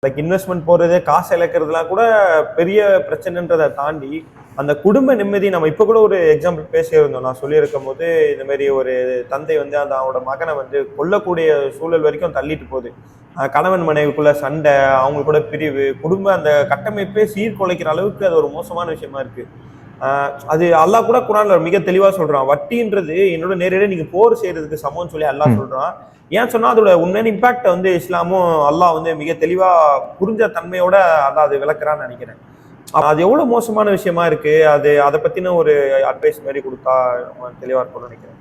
Like investment போறது, காசு இழக்கிறதுலாம் கூட பெரிய பிரச்சனைன்றதை தாண்டி அந்த குடும்ப நிம்மதி. நம்ம இப்போ கூட ஒரு எக்ஸாம்பிள் பேசியிருந்தோம். நான் சொல்லியிருக்கும் போது இந்த மாதிரி ஒரு தந்தை வந்து அந்த அவனோட மகனை வந்து கொல்லக்கூடிய சூழல் வரைக்கும் தள்ளிட்டு போகுது. கணவன் மனைவிக்குள்ள சண்டை, அவங்க கூட பிரிவு, குடும்ப அந்த கட்டமைப்பே சீர்குலைக்கிற அளவுக்கு அது ஒரு மோசமான விஷயமா இருக்கு. அது அல்லாஹ் கூட குரான்ல மிக தெளிவா சொல்றான். வட்டின்றது என்னோட நேரடியாக நீங்க போர் செய்யறதுக்கு சமம்னு சொல்லி அல்லாஹ் சொல்றான். ஏன் சொன்னா அதோட உண்மையான இம்பாக்ட் வந்து இஸ்லாமும் அல்லாஹ் வந்து மிக தெளிவா புரிஞ்ச தன்மையோட அல்லாஹ் அது விளக்குறான்னு நினைக்கிறேன். அது எவ்வளவு மோசமான விஷயமா இருக்கு. அதை பத்தின ஒரு அட்வைஸ் மாதிரி கொடுத்தா தெளிவா இருக்கும்னு நினைக்கிறேன்.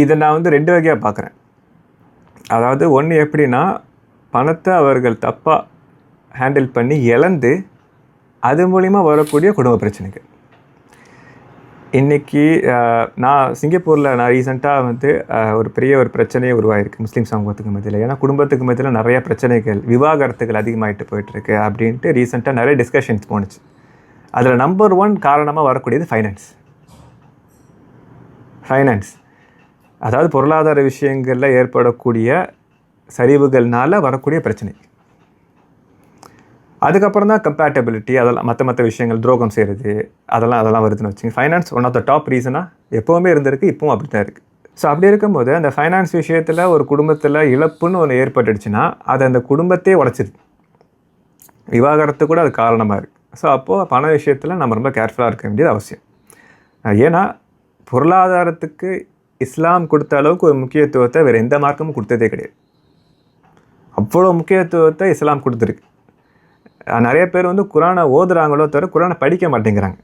இதை நான் வந்து 2 வகையாக பார்க்குறேன். அதாவது ஒன்று எப்படின்னா, பணத்தை அவர்கள் தப்பாக ஹேண்டில் பண்ணி இழந்து அது மூலிமா வரக்கூடிய குடும்ப பிரச்சனைகள். இன்றைக்கி நான் சிங்கப்பூரில் ரீசெண்டாக வந்து ஒரு பெரிய ஒரு பிரச்சனையே உருவாயிருக்கு முஸ்லீம் சமூகத்துக்கு மத்தியில். ஏன்னா குடும்பத்துக்கு மத்தியில் நிறையா பிரச்சனைகள், விவாகரத்துகள் அதிகமாகிட்டு போயிட்டுருக்கு அப்படின்ட்டு ரீசெண்டாக நிறைய டிஸ்கஷன்ஸ் போணுச்சு. அதில் நம்பர் 1 காரணமாக வரக்கூடியது ஃபைனான்ஸ். அதாவது பொருளாதார விஷயங்களில் ஏற்படக்கூடிய சரிவுகள்னால வரக்கூடிய பிரச்சனை. அதுக்கப்புறம் தான் கம்பேட்டபிலிட்டி, அதெல்லாம் மற்ற விஷயங்கள், துரோகம் செய்கிறது, அதெல்லாம் வருதுன்னு வச்சுங்க. Finance one of the top ரீசனாக எப்போவுமே இருந்திருக்கு, இப்போவும் அப்படி தான் இருக்குது. ஸோ அப்படி இருக்கும்போது அந்த ஃபைனான்ஸ் விஷயத்தில் ஒரு குடும்பத்தில் இழப்புன்னு ஒன்று ஏற்பட்டுடுச்சுன்னா அது அந்த குடும்பத்தையே உடச்சிருது. விவாகரத்து கூட அது காரணமாக இருக்குது. ஸோ அப்போது பண விஷயத்தில் நம்ம ரொம்ப கேர்ஃபுல்லாக இருக்க வேண்டியது அவசியம். ஏன்னா பொருளாதாரத்துக்கு இஸ்லாம் கொடுத்த அளவுக்கு ஒரு முக்கியத்துவத்தை வேறு எந்த மார்க்கமும் கொடுத்ததே கிடையாது. அவ்வளோ முக்கியத்துவத்தை இஸ்லாம் கொடுத்துருக்கு. நிறைய பேர் வந்து குரானை ஓதுறாங்களோ தவிர குரானை படிக்க மாட்டேங்கிறாங்க.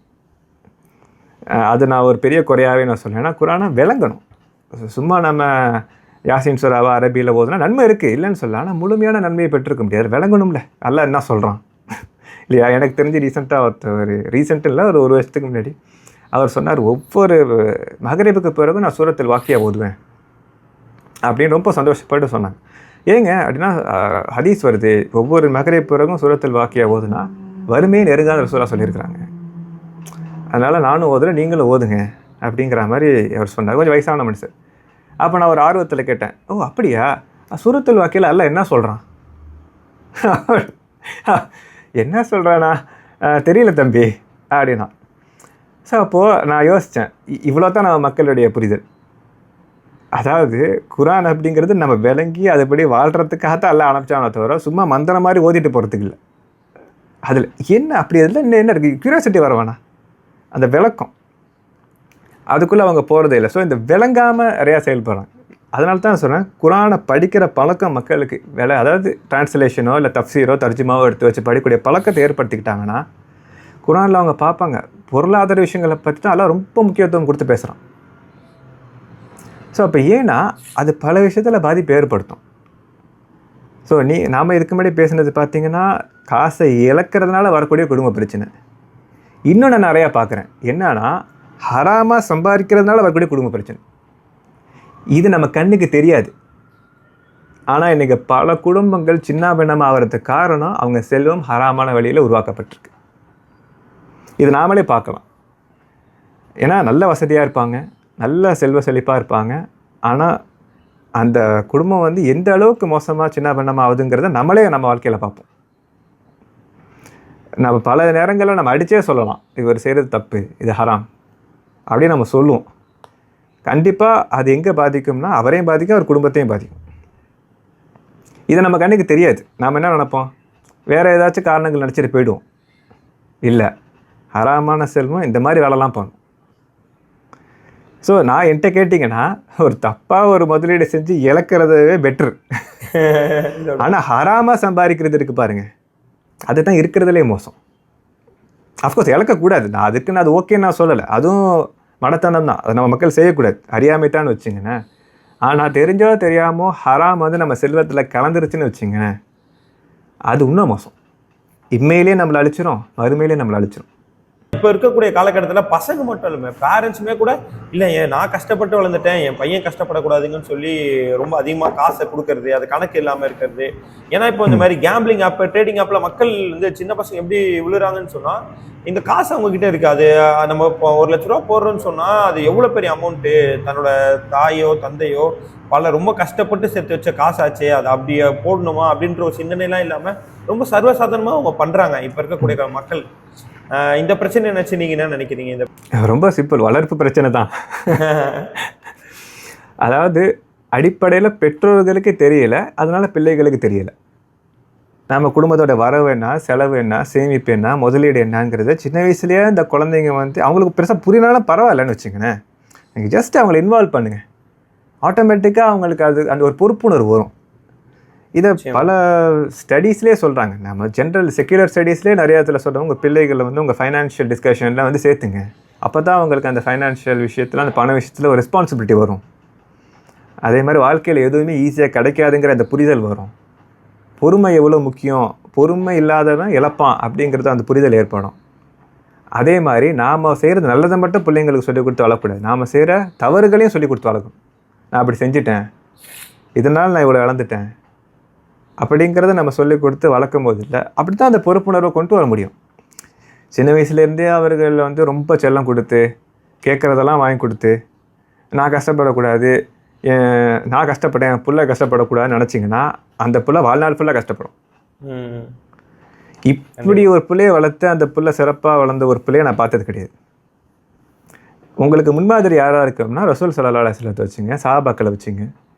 அது நான் ஒரு பெரிய குறையாகவே நான் சொல்லுவேன். ஏன்னா குரானை விளங்கணும். சும்மா நம்ம யாசின் சூராவா அரபியில் ஓதுனா நன்மை இருக்குது, இல்லைன்னு சொல்லலாம். ஆனால் முழுமையான நன்மையை பெற்றிருக்க முடியாது. விளங்கணும்ல அல்லாஹ் என்ன சொல்கிறான் இல்லையா? எனக்கு தெரிஞ்சு ரீசெண்ட் இல்லை, ஒரு வருஷத்துக்கு முன்னாடி அவர் சொன்னார், ஒவ்வொரு மகரிபுக்கு பிறகு நான் சூரத்தில் வாக்கியா ஓதுவேன் அப்படின்னு ரொம்ப சந்தோஷப்பட்டு சொன்னாங்க. ஏங்க அப்படின்னா ஹதீஸ் வருது, ஒவ்வொரு மகரிப் பிறகும் சூரத்தில் வாக்கியா ஓதுனா வறுமையை நெருங்காத ரசூலா சொல்லியிருக்கிறாங்க. அதனால் நானும் ஓதுறேன், நீங்களும் ஓதுங்க அப்படிங்கிற மாதிரி அவர் சொன்னார். கொஞ்சம் வயசான மனுஷர். அப்போ நான் ஒரு ஆர்வத்தில் கேட்டேன், ஓ அப்படியா, சூரத்தில் வாக்கியில் அல்ல என்ன சொல்கிறான்? என்ன சொல்கிறானா தெரியல தம்பி அப்படின்னா. ஸோ அப்போது நான் யோசித்தேன், இவ்வளோ தான் நம்ம மக்களுடைய புரிதல். அதாவது குரான் அப்படிங்கிறது நம்ம விளங்கி அதுபடி வாழ்கிறதுக்காகத்தான் எல்லாம் அனுப்பிச்சானோ தவிர சும்மா மந்திரம் மாதிரி ஓதிட்டு போகிறதுக்கு இல்லை. அதில் என்ன அப்படி அதில் என்ன இருக்குது? க்யூரியாசிட்டி வர வேணாம், அந்த விளக்கம் அதுக்குள்ளே அவங்க போகிறதே இல்லை. ஸோ இந்த விளங்காமல் நிறையா செயல்படுறாங்க. அதனால தான் சொல்கிறேன், குரானை படிக்கிற பழக்கம் மக்களுக்கு அதாவது டிரான்ஸ்லேஷனோ இல்லை தஃப்சீரோ தர்ஜுமாவோ எடுத்து வச்சு படிக்கக்கூடிய பழக்கத்தை ஏற்படுத்திக்கிட்டாங்கன்னா குரானில் அவங்க பார்ப்பாங்க, பொருளாதார விஷயங்களை பற்றி தான் எல்லாம் ரொம்ப முக்கியத்துவம் கொடுத்து பேசுகிறான். ஸோ அப்போ ஏன்னா அது பல விஷயத்தில் பாதிப்பு ஏற்படுத்தும். ஸோ நாம் இதுக்கு முன்னாடி பேசுனது பார்த்திங்கன்னா காசை இழக்கிறதுனால வரக்கூடிய குடும்ப பிரச்சனை. இன்னும் நான் நிறையா பார்க்குறேன், என்னன்னா ஹராமாக சம்பாதிக்கிறதுனால வரக்கூடிய குடும்ப பிரச்சனை. இது நம்ம கண்ணுக்கு தெரியாது. ஆனால் இன்றைக்கி பல குடும்பங்கள் சின்ன பின்னமாக ஆகிறதுக்கு காரணம் அவங்க செல்வம் ஹராமான வழியில் உருவாக்கப்பட்டிருக்கு. இது நாமளே பார்க்கலாம். ஏன்னா நல்ல வசதியாக இருப்பாங்க, நல்ல செல்வ செழிப்பாக இருப்பாங்க. ஆனால் அந்த குடும்பம் வந்து எந்த அளவுக்கு மோசமாக சின்ன பின்னமாக ஆகுதுங்கிறத நம்மளே நம்ம வாழ்க்கையில் பார்ப்போம். நம்ம பல நேரங்களில் நம்ம அடித்தே சொல்லலாம், இவர் செய்கிறது தப்பு, இது ஹராம் அப்படின்னு நம்ம சொல்லுவோம். கண்டிப்பாக அது எங்கே பாதிக்கும்னா அவரையும் பாதிக்கும், அவர் குடும்பத்தையும் பாதிக்கும். இதை நம்ம கண்ணுக்கு தெரியாது. நாம் என்ன நினைப்போம், வேறு ஏதாச்சும் காரணங்கள் நினச்சிட்டு போயிடுவோம். இல்லை, ஹராமான செல்வம் இந்த மாதிரி வேலைலாம் பண்ணும். ஸோ நான் என்கிட்ட கேட்டிங்கன்னா ஒரு தப்பாக ஒரு முதலீடு செஞ்சு இழக்கிறதவே பெட்ரு. ஆனால் ஹராமாக சம்பாதிக்கிறது இருக்குது பாருங்கள், அதுதான் இருக்கிறதுலே மோசம். அஃப்கோர்ஸ் இழக்கக்கூடாது, நான் அதுக்குன்னு அது ஓகேன்னு நான் சொல்லலை, அதுவும் மடத்தனம் தான், அதை நம்ம மக்கள் செய்யக்கூடாது, அறியாமைத்தான்னு வச்சுங்கண்ணே. ஆனால் தெரிஞ்சோ தெரியாமோ ஹராம் வந்து நம்ம செல்வத்தில் கலந்துருச்சுன்னு வச்சுங்கண்ணே, அது இன்னும் மோசம். இம்மையிலே நம்மளை அழிச்சிரும், மறுமையிலே நம்மளை அழிச்சிரும். இப்போ இருக்கக்கூடிய காலகட்டத்தில் பசங்க மட்டும் இல்லைமே, பேரண்ட்ஸுமே கூட இல்லை நான் கஷ்டப்பட்டு வளர்ந்துட்டேன், என் பையன் கஷ்டப்படக்கூடாதுங்கன்னு சொல்லி ரொம்ப அதிகமாக காசை கொடுக்கறது, அது கணக்கு இல்லாமல் இருக்கிறது. ஏன்னா இப்போ இந்த மாதிரி கேம்பிளிங் ஆப், ட்ரேடிங் ஆப்பில் மக்கள் வந்து சின்ன பசங்க எப்படி விழுறாங்கன்னு சொன்னால், இந்த காசு அவங்க கிட்ட இருக்காது. நம்ம இப்போ 1,00,000 ரூபா போடுறோன்னு சொன்னால் அது எவ்வளோ பெரிய அமௌண்ட்டு, தன்னோட தாயோ தந்தையோ ரொம்ப கஷ்டப்பட்டு சேர்த்து வச்ச காசாச்சே, அதை அப்படியே போடணுமா அப்படின்ற ஒரு சிந்தனைலாம் இல்லாமல் ரொம்ப சர்வசாதாரணமாக அவங்க பண்ணுறாங்க இப்போ இருக்கக்கூடிய மக்கள். இந்த பிரச்சனை நினைச்சு நீங்க என்ன நினைக்கிறீங்க? இந்த ரொம்ப சிம்பிள், வளர்ப்பு பிரச்சனை தான். அதாவது அடிப்படையில் பெற்றோர்களுக்கு தெரியல, அதனால பிள்ளைகளுக்கு தெரியல. நம்ம குடும்பத்தோட வரவு என்ன, செலவு என்ன, சேமிப்பு என்ன, முதலீடு என்னங்கிறத சின்ன வயசுலேயே இந்த குழந்தைங்க வந்து அவங்களுக்கு பெருசாக புரியனாலும் பரவாயில்லன்னு வச்சுக்கோங்களேன். நீங்கள் ஜஸ்ட் அவங்களை இன்வால்வ் பண்ணுங்கள், ஆட்டோமேட்டிக்காக அவங்களுக்கு அந்த ஒரு பொறுப்புணர்வு வரும். இதை பல ஸ்டடீஸ்லேயே சொல்கிறாங்க. நம்ம ஜென்ரல் செக்யூலர் ஸ்டடீஸ்லேயே நிறைய இடத்துல சொல்கிறோம், உங்கள் பிள்ளைகளை வந்து உங்கள் ஃபைனான்ஷியல் டிஸ்கஷன்லாம் வந்து சேர்த்துங்க. அப்போ தான் அவங்களுக்கு அந்த ஃபைனான்ஷியல் விஷயத்தில், அந்த பண விஷயத்தில் ஒரு ரெஸ்பான்சிபிலிட்டி வரும். அதே மாதிரி வாழ்க்கையில் எதுவுமே ஈஸியாக கிடைக்காதுங்கிற அந்த புரிதல் வரும். பொறுமை எவ்வளோ முக்கியம், பொறுமை இல்லாதவன் இழப்பான் அப்படிங்கிறது அந்த புரிதல் ஏற்படும். அதே மாதிரி நாம் செய்கிறது நல்லதை மட்டும் பிள்ளைங்களுக்கு சொல்லிக் கொடுத்து வளரக்கூடாது, நாம் செய்கிற தவறுகளையும் சொல்லிக் கொடுத்து வளர்க்கணும். நான் அப்படி செஞ்சுட்டேன், இதனால் நான் இவ்வளோ இழந்துட்டேன் அப்படிங்கிறத நம்ம சொல்லிக் கொடுத்து வளர்க்கும் போது இல்லை, அப்படி தான் அந்த பொறுப்புணர்வை கொண்டு வர முடியும். சின்ன வயசுலேருந்தே அவர்கள் வந்து ரொம்ப செல்லம் கொடுத்து கேட்குறதெல்லாம் வாங்கி கொடுத்து, நான் கஷ்டப்படக்கூடாது, நான் கஷ்டப்பட்டேன், என் பிள்ளை கஷ்டப்படக்கூடாதுன்னு நினச்சிங்கன்னா அந்த பிள்ளை வாழ்நாள் ஃபுல்லாக கஷ்டப்படும். இப்படி ஒரு பிள்ளையை வளர்த்து அந்த பிள்ளை சிறப்பாக வளர்ந்த ஒரு பிள்ளையை நான் பார்த்தது கிடையாது. உங்களுக்கு முன்மாதிரி யாராக இருக்கணும்னா ரசூல் ஸல்லல்லாஹு அலைஹி வஸல்லம் வச்சுங்க, சஹாபாக்களை வச்சுங்க,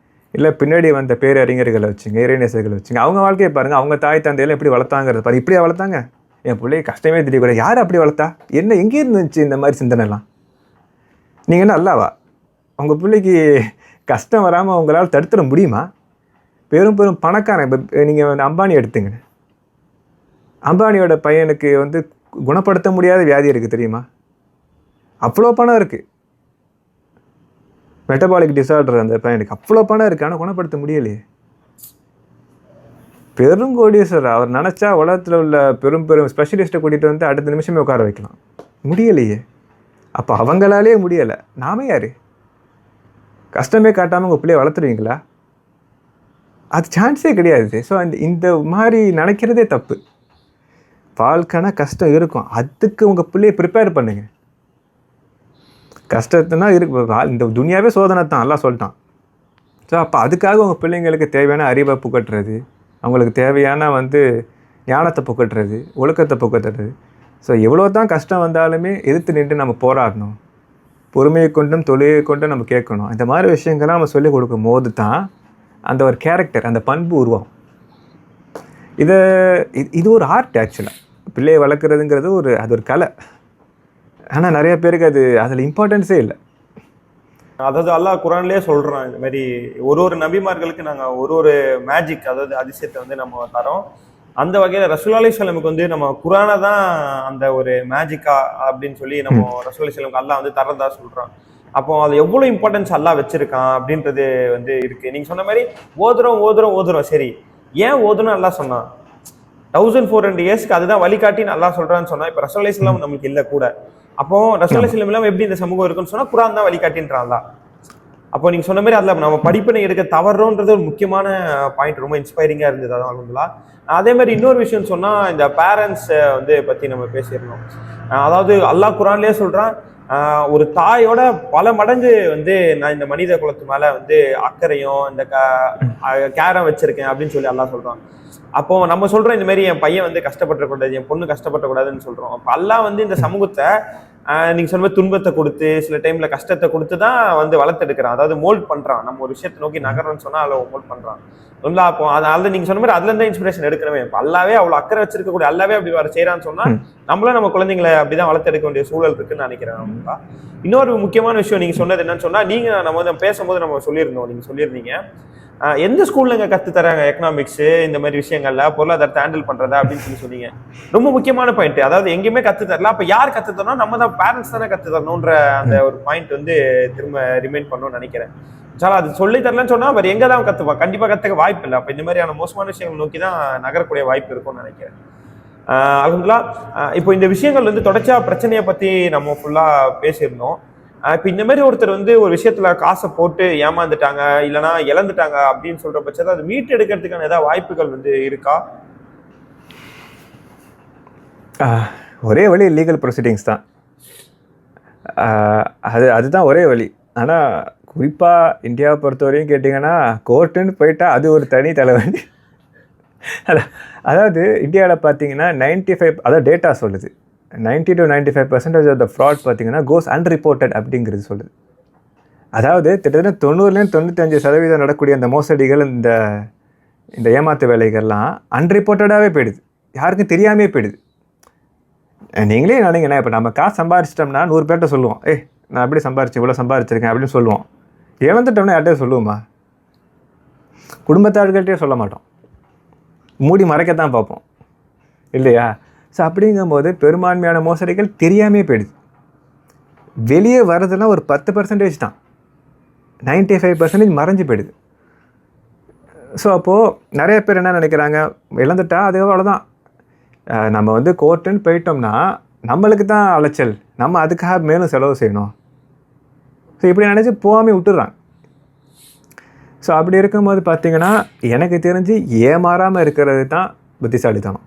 இல்லை பின்னாடி வந்த பேரறிஞர்களை வச்சுங்க, இறைநேசர்களை வச்சுங்க. அவங்க வாழ்க்கையை பாருங்கள், அவங்க தாய் தந்தையெல்லாம் எப்படி வளர்த்தாங்கிறது பாருங்கள். இப்படியா வளர்த்தாங்க? என் பிள்ளையை கஷ்டமே தெரியக்கூடாது, யார் அப்படி வளர்த்தா, என்ன எங்கே இருந்துச்சு இந்த மாதிரி சிந்தனைலாம்? நீங்கள் என்ன அல்லாவா? உங்கள் பிள்ளைக்கு கஷ்டம் வராமல் உங்களால் தடுத்துட முடியுமா? பெரும் பெரும் பணக்காரன், இப்போ நீங்கள் வந்து அம்பானி எடுத்துங்க, அம்பானியோட பையனுக்கு வந்து குணப்படுத்த முடியாத வியாதி இருக்குது தெரியுமா? அவ்வளோ பணம் இருக்குது, மெட்டபாலிக் டிசார்டர் அந்த பையனுக்கு அவ்வளோ பணம் இருக்குது, ஆனால் குணப்படுத்த முடியலையே. பெருங்கோடீஸ்வரர், அவர் நினச்சா உலகத்தில் உள்ள பெரும் பெரும் ஸ்பெஷலிஸ்ட்டை கூட்டிகிட்டு வந்து அடுத்த நிமிஷமே உட்கார வைக்கலாம், முடியலையே. அப்போ அவங்களாலே முடியலை, நாம யார்? கஷ்டமே காட்டாமல் உங்கள் பிள்ளையை வளர்த்துருவீங்களா? அது சான்ஸே கிடையாது. ஸோ இந்த மாதிரி நினைக்கிறதே தப்பு. வாழ்க்கைனா கஷ்டம் இருக்கும், அதுக்கு உங்கள் பிள்ளையை ப்ரிப்பேர் பண்ணுங்கள். கஷ்டத்துனா இருக்கு, இந்த துனியாவே சோதனை தான் எல்லாம் சொல்லிட்டான். ஸோ அப்போ அதுக்காக உங்கள் பிள்ளைங்களுக்கு தேவையான அறிவை புகட்டுறது, அவங்களுக்கு தேவையான வந்து ஞானத்தை புகட்டுறது, ஒழுக்கத்தை புகட்டுறது. ஸோ எவ்வளோ தான் கஷ்டம் வந்தாலுமே எதிர்த்து நின்று நம்ம போராடணும், பொறுமையை கொண்டும் தொழிலை கொண்டும் நம்ம கேட்கணும். இந்த மாதிரி விஷயங்கள்லாம் நம்ம சொல்லிக் கொடுக்கும் போது தான் அந்த ஒரு கேரக்டர், அந்த பண்பு உருவாகும். இது ஒரு ஆர்ட் ஆக்சுவலாக. பிள்ளையை வளர்க்குறதுங்கிறது அது ஒரு கலை. ஆனால் நிறைய பேருக்கு அதில் இம்பார்ட்டன்ஸே இல்லை. அதாவது அல்லாஹ் குரான்லேயே சொல்கிறான், இந்த மாதிரி ஒரு நபிமார்களுக்கு நாங்கள் ஒரு மேஜிக், அதாவது அதிசயத்தை வந்து நம்ம தரோம். அந்த வகையில் ரசூல் அலைஹிஸ்ஸலாமுக்கு வந்து நம்ம குரானை தான் அந்த ஒரு மேஜிக்கா அப்படின்னு சொல்லி நம்ம ரசூல் அலைஹிஸ்ஸலாமுக்கு அல்லாஹ் வந்து தரதா சொல்கிறான். அப்போ அது எவ்வளோ இம்பார்ட்டன்ஸ் அல்லாஹ் வச்சிருக்கான் அப்படின்றது வந்து இருக்குது. நீங்கள் சொன்ன மாதிரி ஓதுறோம், சரி, ஏன் ஓதுன்னு அல்லாஹ் சொன்னான்? 1400 இயர்ஸ்க்கு அதுதான் வழிகாட்டின்னு அல்லாஹ் சொல்கிறான்னு சொன்னால், இப்போ ரசூல் அலைஹிஸ்ஸலாம் நம்மளுக்கு இல்லை கூட. அப்போ ரசூல் அலைஹிஸ்ஸலாம் இல்லாமல் எப்படி இந்த சமூகம் இருக்குன்னு சொன்னால் குரான் தான் வழிகாட்டின்றான் அல்லாஹ். அப்போ நீங்கள் சொன்ன மாதிரி அதில் நம்ம படிப்பினை எடுக்க தவறோன்றது ஒரு முக்கியமான பாயிண்ட், ரொம்ப இன்ஸ்பைரிங்காக இருந்தது. அதான் அல்ஹம்துலில்லாஹ். அதே மாதிரி இன்னொரு விஷயம் சொன்னால், இந்த பேரண்ட்ஸை வந்து பற்றி நம்ம பேசியிருந்தோம். அதாவது அல்லாஹ் குரான்லேயே சொல்கிறான், ஒரு தாயோட பல மடங்கு வந்து நான் இந்த மனித குலத்து மேலே வந்து அக்கறையும் இந்த கேரம் வச்சிருக்கேன் அப்படின்னு சொல்லி அல்லாஹ் சொல்கிறான். அப்போ நம்ம சொல்கிறோம் இந்த மாதிரி என் பையன் வந்து கஷ்டப்படக்கூடாது, என் பொண்ணு கஷ்டப்படக்கூடாதுன்னு சொல்கிறோம். அப்போ அல்லாஹ் வந்து இந்த சமூகத்தை நீங்கள் சொன்ன மாதிரி துன்பத்தை கொடுத்து, சில டைமில் கஷ்டத்தை கொடுத்து தான் வந்து வளர்த்தெடுக்கிறான், அதாவது மோல்ட் பண்ணுறான். நம்ம ஒரு விஷயத்தை நோக்கி நகரம்னு சொன்னால் அதில் மோல்ட் பண்ணுறான். இல்லை அப்போ அதனால நீங்கள் சொன்ன மாதிரி அதுலேருந்து இன்ஸ்பிரேஷன் எடுக்கணுமே. இப்போ அல்லாவே அவ்வளோ அக்கறை வச்சிருக்கக்கூடிய அல்லாவே அப்படி வர செய்கிறான்னு சொன்னால் நம்மளும் நம்ம குழந்தைங்களை அப்படி தான் வளர்த்தெடுக்க வேண்டிய சூழல் இருக்குன்னு நினைக்கிறேன். இன்னொரு முக்கியமான விஷயம் நீங்கள் சொன்னது என்னன்னு சொன்னால், நீங்கள் நம்ம வந்து பேசும்போது நம்ம சொல்லியிருந்தோம், நீங்கள் சொல்லியிருந்தீங்க எந்த ஸ்கூல்ல இங்கே கற்றுத்தராங்க எக்கனாமிக்ஸு இந்த மாதிரி விஷயங்கள்ல பொருளாதாரத்தை ஹேண்டில் பண்ணுறதா அப்படின்னு சொன்னீங்க. ரொம்ப முக்கியமான பாயிண்ட். அதாவது எங்கேயுமே கற்றுத்தரல, அப்போ யார் கற்றுத்தரணும்? நம்ம தான் பேரண்ட்ஸ் தானே கற்றுத்தரணுன்ற அந்த ஒரு பாயிண்ட் வந்து திரும்ப ரிமைண்ட் பண்ணணும்னு நினைக்கிறேன். சார் அது சொல்லி தரலன்னு சொன்னால் அவர் எங்கே தான் கற்றுப்பா? கண்டிப்பாக கற்றுக்க வாய்ப்பு இல்லை. அப்போ இந்த மாதிரியான மோசமான விஷயங்கள் நோக்கி தான் நகரக்கூடிய வாய்ப்பு இருக்கும்னு நினைக்கிறேன். அல்ஹம்துலில்லாஹ். இப்போ இந்த விஷயங்கள் வந்து தொடர்ச்சியா பிரச்சனையை பத்தி நம்ம ஃபுல்லா பேசியிருந்தோம். இப்போ இந்த மாதிரி ஒருத்தர் வந்து ஒரு விஷயத்துல காசை போட்டு ஏமாந்துட்டாங்க இல்லைன்னா இழந்துட்டாங்க அப்படின்னு சொல்ற பட்சத்தில் அது மீட்டு எடுக்கிறதுக்கான ஏதாவது வாய்ப்புகள் வந்து இருக்கா? ஒரே வழி லீகல் ப்ரொசீடிங்ஸ் தான். அதுதான் ஒரே வழி. ஆனால் குறிப்பாக இந்தியாவை பொறுத்தவரையும் கேட்டிங்கன்னா கோர்ட்டுன்னு போயிட்டா அது ஒரு தனி தலைவலி. அதாவது இந்தியாவில் பார்த்தீங்கன்னா 95, அதாவது டேட்டா சொல்லுது, 90 to 95% ஆஃப் த ஃப்ராட் பார்த்தீங்கன்னா கோஸ் அன்ரிப்போர்ட்டட் அப்படிங்கிறது சொல்லுது. அதாவது கிட்டத்தட்ட 90லேருந்து 95% நடக்கக்கூடிய அந்த மோசடிகள், இந்த ஏமாத்து வேலைகள்லாம் அன்ரிப்போர்ட்டடாகவே போயிடுது, யாருக்கும் தெரியாமே போயிடுது. நீங்களே நினைங்கண்ணே, இப்போ நம்ம காசு சம்பாரிச்சிட்டோம்னா 100 பேர்கிட்ட சொல்லுவோம், நான் எப்படி சம்பாரிச்சேன், இவ்வளோ சம்பாரிச்சிருக்கேன் அப்படின்னு சொல்லுவோம். இழந்துட்டோம்னா யார்கிட்டயும் சொல்லுவோமா? குடும்பத்தார்கள்ட்டே சொல்ல மாட்டோம், மூடி மறைக்கத்தான் பார்ப்போம் இல்லையா? ஸோ அப்படிங்கும்போது பெரும்பான்மையான மோசடிகள் தெரியாமே போயிடுது. வெளியே வர்றதுலாம் ஒரு 10% தான், 95% மறைஞ்சு போயிடுது. ஸோ அப்போது நிறைய பேர் என்ன நினைக்கிறாங்க, இழந்துட்டா அது அவ்வளோதான், நம்ம வந்து கோர்ட்டுன்னு போயிட்டோம்னா நம்மளுக்கு தான் அலைச்சல், நம்ம அதுக்காக மேலும் செலவு செய்யணும். ஸோ இப்படி நினச்சி போகாமல் விட்டுறாங்க. ஸோ அப்படி இருக்கும்போது பார்த்திங்கன்னா எனக்கு தெரிஞ்சு ஏமாறாமல் இருக்கிறது தான் புத்திசாலித்தனம்.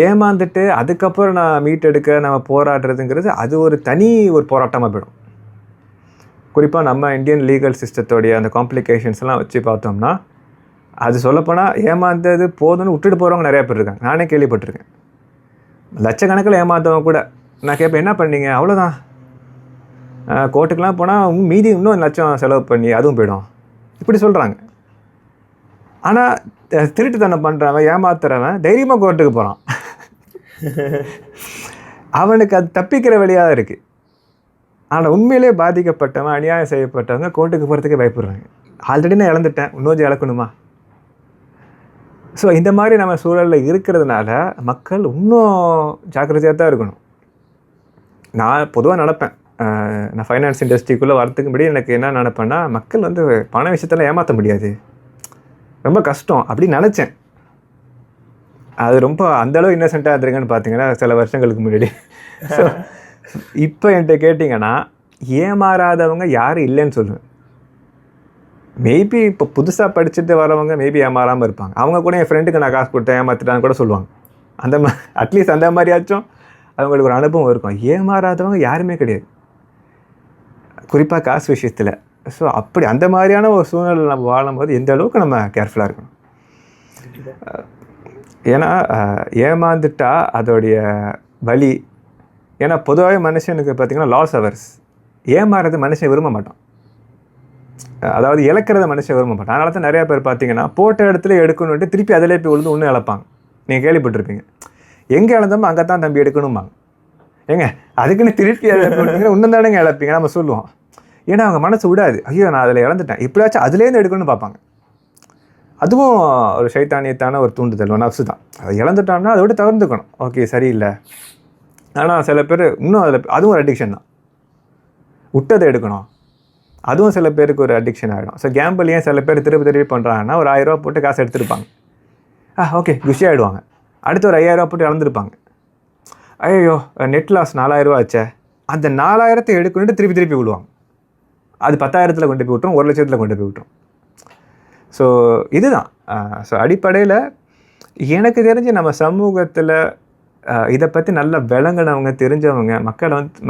ஏமாந்துட்டு அதுக்கப்புறம் நான் மீட்டெடுக்க நம்ம போராடுறதுங்கிறது அது ஒரு தனி ஒரு போராட்டமாக போயிடும். குறிப்பாக நம்ம இந்தியன் லீகல் சிஸ்டத்தோடைய அந்த காம்ப்ளிகேஷன்ஸ்லாம் வச்சு பார்த்தோம்னா அது சொல்லப்போனால் ஏமாந்தது போதும்னு விட்டுட்டு போகிறவங்க நிறையா பேர் இருக்காங்க. நானே கேள்விப்பட்டிருக்கேன். லட்சக்கணக்கில் ஏமாந்தவங்க கூட நான் கேட்பேன், என்ன பண்ணீங்க? அவ்வளோதான், கோர்ட்டுக்கெலாம் போனால் மீதி இன்னும் லட்சம் செலவு பண்ணி அதுவும் போயிடும், இப்படி சொல்கிறாங்க. ஆனால் திருட்டுத்தனம் பண்ணுறவன், ஏமாத்துறவன் தைரியமாக கோர்ட்டுக்கு போகிறான். அவனுக்கு அது தப்பிக்கிற வழியாக தான் இருக்குது. ஆனால் உண்மையிலே பாதிக்கப்பட்டவன், அநியாயம் செய்யப்பட்டவங்க கோர்ட்டுக்கு போகிறதுக்கே பயப்படுறாங்க. ஆல்ரெடி நான் இழந்துட்டேன், இன்னொரு இழக்கணுமா? ஸோ இந்த மாதிரி நம்ம சூழலில் இருக்கிறதுனால மக்கள் இன்னும் ஜாக்கிரதையாக தான் இருக்கணும். நான் பொதுவாக நினப்பேன், நான் ஃபைனான்ஸ் இண்டஸ்ட்ரிக்குள்ளே வரத்துக்கு முன்னாடி எனக்கு என்ன நினப்பேன்னா, மக்கள் வந்து பண விஷயத்தில் ஏமாற்ற முடியாது, ரொம்ப கஷ்டம் அப்படின்னு நினச்சேன். அது ரொம்ப அந்தளவு இன்னசென்ட்டாக இருந்திருக்குன்னு பார்த்தீங்கன்னா சில வருஷங்களுக்கு முன்னாடி. ஸோ இப்போ என்கிட்ட கேட்டிங்கன்னா ஏமாறாதவங்க யாரும் இல்லைன்னு சொல்லுவேன். மேபி இப்போ புதுசாக படிச்சுட்டு வரவங்க மேபி ஏமாறாமல் இருப்பாங்க. அவங்க கூட என் ஃப்ரெண்டுக்கு நான் காசு கொடுத்தேன் ஏமாற்றிட்டான்னு கூட சொல்லுவாங்க. அட்லீஸ்ட் அந்த மாதிரியாச்சும் அவங்களுக்கு ஒரு அனுபவம் இருக்கும். ஏமாறாதவங்க யாருமே கிடையாது, குறிப்பாக காசு விஷயத்தில். ஸோ அப்படி அந்த மாதிரியான ஒரு சூழ்நிலை நம்ம வாழும்போது எந்த அளவுக்கு நம்ம கேர்ஃபுல்லாக இருக்கணும். ஏன்னா ஏமாந்துட்டா அதோடைய வலி, ஏன்னா பொதுவாகவே மனுஷனுக்கு பார்த்திங்கன்னா லாஸ் அவர்ஸ், ஏமாறுறது மனுஷன் விரும்ப மாட்டான், அதாவது இழக்கிறத மனுஷன் விரும்ப மாட்டான். அதனால தான் நிறையா பேர் பார்த்தீங்கன்னா போட்ட இடத்துல எடுக்கணுன்ட்டு திருப்பி அதிலே போய் விழுந்து ஒன்றும் இழப்பாங்க. நீங்கள் கேள்விப்பட்டிருப்பீங்க, எங்கே இழந்தோமோ அங்கே தான் தம்பி எடுக்கணும்பாங்க. ஏங்க அதுக்குன்னு திருப்பி அதை போட்டிங்கன்னா இன்னும் தானேங்க இழப்பீங்க நம்ம சொல்லுவோம். ஏன்னா அவங்க மனசு விடாது, ஐயோ நான் அதில் இழந்துட்டேன், எப்படியாச்சும் அதுலேருந்து எடுக்கணும்னு பார்ப்பாங்க. அதுவும் ஒரு சைத்தானியத்தான ஒரு தூண்டுதல், நப்சு தான். அதை இழந்துட்டோம்னா அதை விட தவிர்த்துக்கணும், ஓகே சரியில்லை. ஆனால் சில பேர் இன்னும் அதுவும் ஒரு அடிக்ஷன் தான், விட்டதை எடுக்கணும், அதுவும் சில பேருக்கு ஒரு அடிக்ஷன் ஆகிடும். ஸோ கேம்பிள் ஏன் சில பேர் திருப்பி பண்ணுறாங்கன்னா, ஒரு 1000 ரூபா போட்டு காசு எடுத்துருப்பாங்க, ஓகே குஷி ஆகிடுவாங்க. அடுத்து ஒரு 5000 ரூபா போட்டு இழந்துருப்பாங்க, ஐயோ நெட் லாஸ் 4000 ரூபா ஆச்சே, அந்த 4000 எடுக்கணுன்ட்டு திருப்பி விடுவாங்க. அது 10,000 கொண்டு போய் விட்டுரும், 1,00,000 கொண்டு போய் விட்டுரும். ஸோ இதுதான். ஸோ அடிப்படையில் எனக்கு தெரிஞ்சு நம்ம சமூகத்தில் இதை பற்றி நல்லா விளங்கினவங்க, தெரிஞ்சவங்க,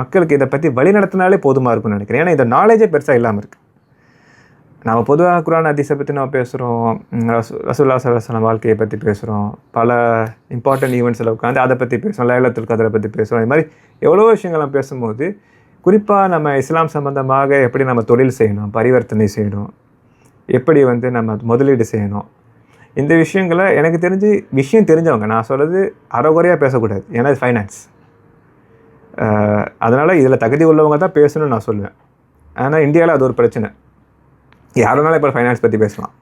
மக்களுக்கு இதை பற்றி வழி நடத்தினாலே போதுமாக இருக்கும்னு நினைக்கிறேன். ஏன்னா இந்த நாலேஜே பெருசாக இல்லாமல் இருக்குது. நம்ம பொதுவாக குர்ஆன் ஹதீஸை பற்றி நம்ம பேசுகிறோம், ரசூலுல்லாஹி ஸல்லல்லாஹு அலைஹி வஸல்லம் வாழ்க்கையை பற்றி பேசுகிறோம், பல இம்பார்ட்டன்ட் ஈவெண்ட்ஸில் உட்காந்து அதை பற்றி பேசுகிறோம், லைலத்துல் கத்ரை பற்றி பேசுகிறோம். இது மாதிரி எவ்வளோ விஷயங்கள் நம்ம பேசும்போது குறிப்பாக நம்ம இஸ்லாம் சம்மந்தமாக எப்படி நம்ம தொழில் செய்யணும், பரிவர்த்தனை செய்யணும், எப்படி வந்து நம்ம முதலீடு செய்யணும், இந்த விஷயங்களை எனக்கு தெரிஞ்சு விஷயம் தெரிஞ்சவங்க, நான் சொல்கிறது அறகுறையாக பேசக்கூடாது, ஏன்னா இது ஃபைனான்ஸ். அதனால் இதில் தகுதி உள்ளவங்க தான் பேசணும்னு நான் சொல்லுவேன். ஆனால் இந்தியாவில் அது ஒரு பிரச்சனை, யாருனாலும் இப்போ ஃபைனான்ஸ் பற்றி பேசலாம்.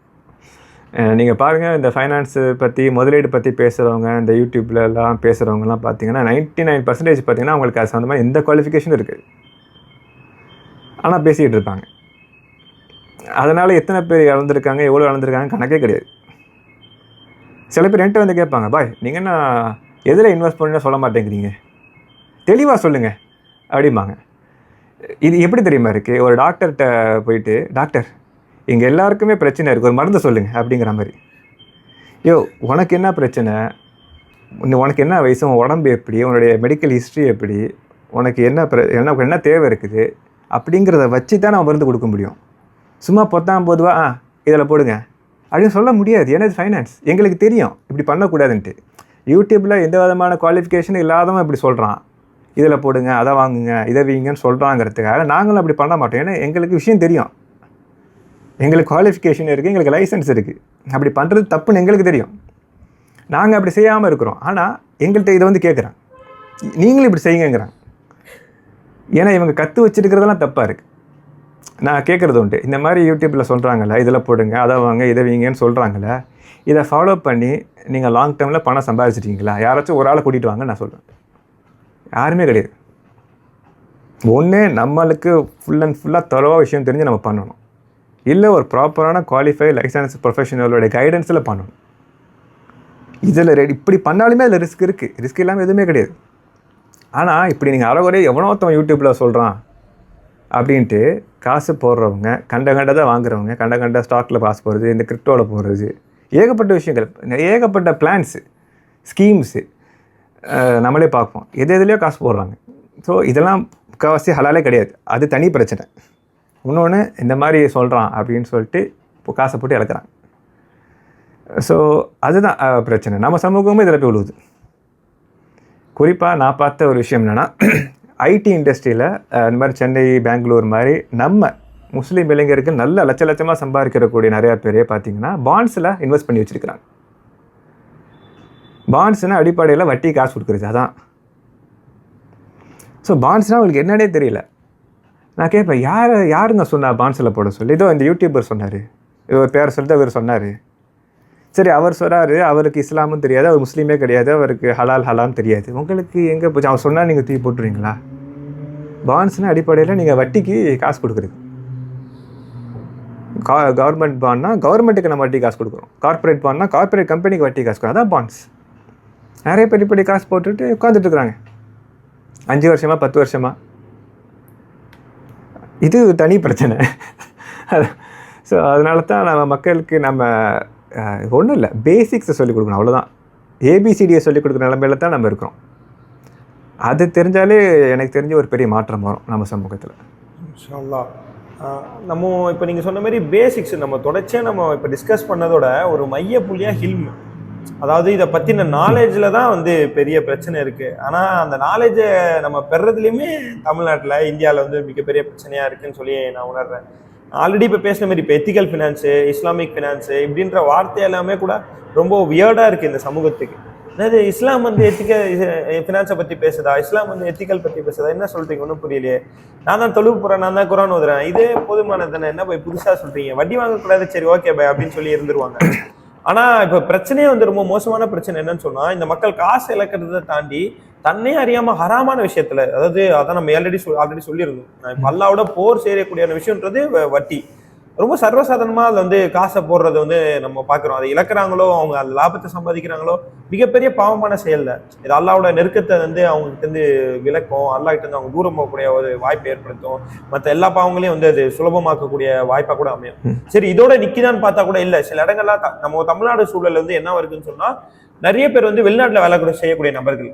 நீங்கள் பாருங்கள், இந்த ஃபைனான்ஸு பற்றி முதலீடு பற்றி பேசுகிறவங்க, இந்த யூடியூப்லலாம் பேசுகிறவங்கலாம் பார்த்தீங்கன்னா 99% பார்த்தீங்கன்னா அவங்களுக்கு அது சம்மந்தமாக எந்த குவாலிஃபிகேஷனும் இருக்குது, ஆனால் பேசிக்கிட்டு இருப்பாங்க. அதனால் எத்தனை பேர் இழந்திருக்காங்க, எவ்வளோ இழந்திருக்காங்க கணக்கே கிடையாது. சில பேர் என்கிட்ட வந்து கேட்பாங்க, பாய் நீங்கள் என்ன எதில் இன்வெஸ்ட் பண்ண சொல்ல மாட்டேங்கிறீங்க, தெளிவாக சொல்லுங்கள் அப்படிம்பாங்க. இது எப்படி தெரியுமா இருக்குது, ஒரு டாக்டர்கிட்ட போயிட்டு, டாக்டர் இங்கே எல்லாருக்குமே பிரச்சனை இருக்குது, ஒரு மருந்து சொல்லுங்கள் அப்படிங்கிற மாதிரி. யோ உனக்கு என்ன பிரச்சனை, உனக்கு என்ன வயசு, உன் உடம்பு எப்படி, உன்னுடைய மெடிக்கல் ஹிஸ்ட்ரி எப்படி, உனக்கு என்ன தேவை இருக்குது அப்படிங்கிறத வச்சு தான் நான் மருந்து கொடுக்க முடியும். சும்மா பொத்தாம் இதில் போடுங்க அப்படின்னு சொல்ல முடியாது. ஏன்னா இது ஃபைனான்ஸ், எங்களுக்கு தெரியும் இப்படி பண்ணக்கூடாதுன்ட்டு. யூடியூப்பில் எந்த விதமான குவாலிஃபிகேஷனும் இல்லாதவன் இப்படி சொல்கிறான், இதில் போடுங்க, அதை வாங்குங்க, இதை வீங்கன்னு சொல்கிறாங்கிறதுக்காக நாங்களும் அப்படி பண்ண மாட்டோம். ஏன்னா எங்களுக்கு விஷயம் தெரியும், எங்களுக்கு குவாலிஃபிகேஷன் இருக்குது, எங்களுக்கு லைசன்ஸ் இருக்குது. அப்படி பண்ணுறது தப்புன்னு எங்களுக்கு தெரியும், நாங்கள் அப்படி செய்யாமல் இருக்கிறோம். ஆனால் எங்கள்கிட்ட இதை வந்து கேட்குறான், நீங்களும் இப்படி செய்யுங்கிறான். ஏன்னா இவங்க கற்று வச்சுருக்கிறதெல்லாம் தப்பாக இருக்குது. நான் கேட்குறது உண்டு, இந்த மாதிரி யூடியூப்பில் சொல்கிறாங்களே இதில் போடுங்க, அதை வாங்க, இதை வீங்கன்னு சொல்கிறாங்களே, இதை ஃபாலோ பண்ணி நீங்கள் லாங் டேர்மில் பணம் சம்பாதிச்சிட்டிங்களா? யாராச்சும் ஒரு ஆளை கூட்டிகிட்டு வாங்க நான் சொல்கிறேன். யாருமே கிடையாது. ஒன்று நம்மளுக்கு ஃபுல் அண்ட் ஃபுல்லாக தரவாக விஷயம் தெரிஞ்சு நம்ம பண்ணணும், இல்லை ஒரு ப்ராப்பரான குவாலிஃபைட் லைசன்ஸ் ப்ரொஃபஷனலோட கைடன்ஸில் பண்ணணும். இதில் இப்படி பண்ணாலுமே அதில் ரிஸ்க் இருக்குது, ரிஸ்க் இல்லாமல் எதுவுமே கிடையாது. ஆனால் இப்படி நீங்கள் அறகுறையே எவனோத்தவன் யூடியூப்பில் சொல்கிறான் அப்படின்ட்டு காசு போடுறவங்க, கண்டதை வாங்குறவங்க, கண்ட ஸ்டாக்கில் காசு போடுறது, இந்த கிரிப்டோவில் போடுறது, ஏகப்பட்ட விஷயங்கள், ஏகப்பட்ட பிளான்ஸு, ஸ்கீம்ஸு நம்மளே பார்ப்போம். எதுலேயோ காசு போடுறாங்க. ஸோ இதெல்லாம் முக்கால்வாசி ஹலாலே கிடையாது, அது தனி பிரச்சனை. இன்னொன்று இந்த மாதிரி சொல்கிறான் அப்படின்னு சொல்லிட்டு இப்போ காசை போட்டு இழக்கிறாங்க. ஸோ அதுதான் பிரச்சனை. நம்ம சமூகமும் இதில் போய் விழுவுது. குறிப்பாக நான் பார்த்த ஒரு விஷயம் என்னென்னா, ஐடி இண்டஸ்ட்ரியில் இந்த மாதிரி சென்னை, பெங்களூர் மாதிரி நம்ம முஸ்லீம் இளைஞர்கள் நல்ல லட்சமாக சம்பாதிக்கிறக்கூடிய நிறையா பேரே பார்த்திங்கன்னா பாண்ட்ஸில் இன்வெஸ்ட் பண்ணி வச்சுருக்கிறாங்க. பாண்ட்ஸ்னால் அடிப்படையில் வட்டி காசு கொடுக்குறது, அதான். ஸோ பாண்ட்ஸ்னால் அவங்களுக்கு என்னன்னே தெரியல. நான் கேட்பேன், யாருங்க சொன்னா பாண்ட்ஸில் போட சொல்லி? இதோ இந்த யூடியூபர் சொன்னார், இது ஒரு பேரை சொல்லிட்டு அவர் சொன்னார். சரி, அவர் சொல்கிறாரு, அவருக்கு இஸ்லாமும் தெரியாது, அவர் முஸ்லீமே கிடையாது, அவருக்கு ஹலால் தெரியாது. உங்களுக்கு எங்கே போச்சு? அவர் சொன்னால் நீங்கள் தூக்கி போட்டுருவீங்களா? பாண்ட்ஸ்னால் அடிப்படையில் நீங்கள் வட்டிக்கு காசு கொடுக்குறது. கவர்மெண்ட் பாண்ட்னா கவர்மெண்ட்டுக்கு நம்ம வட்டி காசு கொடுக்குறோம், கார்பரேட் பாண்ட்னா கார்பரேட் கம்பெனிக்கு வட்டி காசு கொடுக்குறோம், அதான் பாண்ட்ஸ். நிறைய பேர் இப்படி காசு போட்டுட்டு உட்காந்துட்ருக்குறாங்க 5 வருஷமாக 10 வருஷமாக. இது தனி பிரச்சனை. ஸோ அதனால தான் நம்ம மக்களுக்கு நம்ம ஒன்றும் இல்லை, பேசிக்ஸை சொல்லிக் கொடுக்கணும், அவ்வளோதான். ஏபிசிடியை சொல்லிக் கொடுக்குற நிலைமையில தான் நம்ம இருக்கிறோம். அது தெரிஞ்சாலே எனக்கு தெரிஞ்ச ஒரு பெரிய மாற்றம் வரும் நம்ம சமூகத்தில். இன்ஷா நம்ம இப்போ நீங்கள் சொன்ன மாதிரி பேசிக்ஸ் நம்ம தொடர்ச்சியாக நம்ம இப்போ டிஸ்கஸ் பண்ணதோட ஒரு மைய புள்ளியாக ஹில்ம், அதாவது இதை பற்றின நாலேஜில் தான் வந்து பெரிய பிரச்சனை இருக்குது. ஆனால் அந்த நாலேஜை நம்ம பெறதுலேயுமே தமிழ்நாட்டில், இந்தியாவில் வந்து மிகப்பெரிய பிரச்சனையாக இருக்குதுன்னு சொல்லி நான் உணர்றேன். ஆல்ரெடி இப்போ பேசின மாதிரி இப்போ எத்திக்கல் ஃபினான்ஸு, இஸ்லாமிக் ஃபினான்ஸு இப்படின்ற வார்த்தை எல்லாமே கூட ரொம்ப வியர்டாக இருக்குது இந்த சமூகத்துக்கு. அதாவது இஸ்லாம் வந்து எத்திக்கல் ஃபினான்ஸை பற்றி பேசுதா, இஸ்லாம் வந்து எத்திக்கல் பற்றி பேசுதா, என்ன சொல்கிறீங்க? ஒன்றும் புரியலையே. நான் தான் தொழுவு போகிறேன், நான் தான் குரான் ஓதுறேன், இதே போதுமானது தானே, என்ன போய் புதுசாக சொல்கிறீங்க? வட்டி வாங்கக்கூடாது, சரி ஓகே பை அப்படின்னு சொல்லி இருந்துருவாங்க. ஆனால் இப்போ பிரச்சனையே வந்து ரொம்ப மோசமான பிரச்சனை என்னன்னு சொன்னால், இந்த மக்கள் காசு இழக்கிறத தாண்டி தன்னே அறியாமல் ஹராமான விஷயத்தில், அதாவது அதான் நம்ம ஆல்ரெடி சொல்லியிருந்தோம், இப்போ அல்லாவோட போர் செய்யக்கூடியான விஷயன்றது வட்டி. ரொம்ப சர்வசாதாரணமாக அதில் வந்து காசை போடுறத வந்து நம்ம பார்க்குறோம். அதை இழக்கிறாங்களோ, அவங்க அந்த லாபத்தை சம்பாதிக்கிறாங்களோ, மிகப்பெரிய பாவமான செயலில் இது அல்லாவோட நெருக்கத்தை வந்து அவங்ககிட்ட இருந்து விலக்கும், அல்லாஹ்கிட்ட இருந்து அவங்க தூரம் போகக்கூடிய ஒரு வாய்ப்பை ஏற்படுத்தும். மற்ற எல்லா பாவங்களையும் வந்து அது சுலபமாக்கக்கூடிய வாய்ப்பாக கூட அமையும். சரி, இதோட நிற்கிதான்னு பார்த்தா கூட இல்லை. சில இடங்கள்லாம் நம்ம தமிழ்நாடு சூழல் வந்து என்ன வருதுன்னு சொன்னால், நிறைய பேர் வந்து வெளிநாட்டில் வேலை கூட செய்யக்கூடிய நபர்கள்.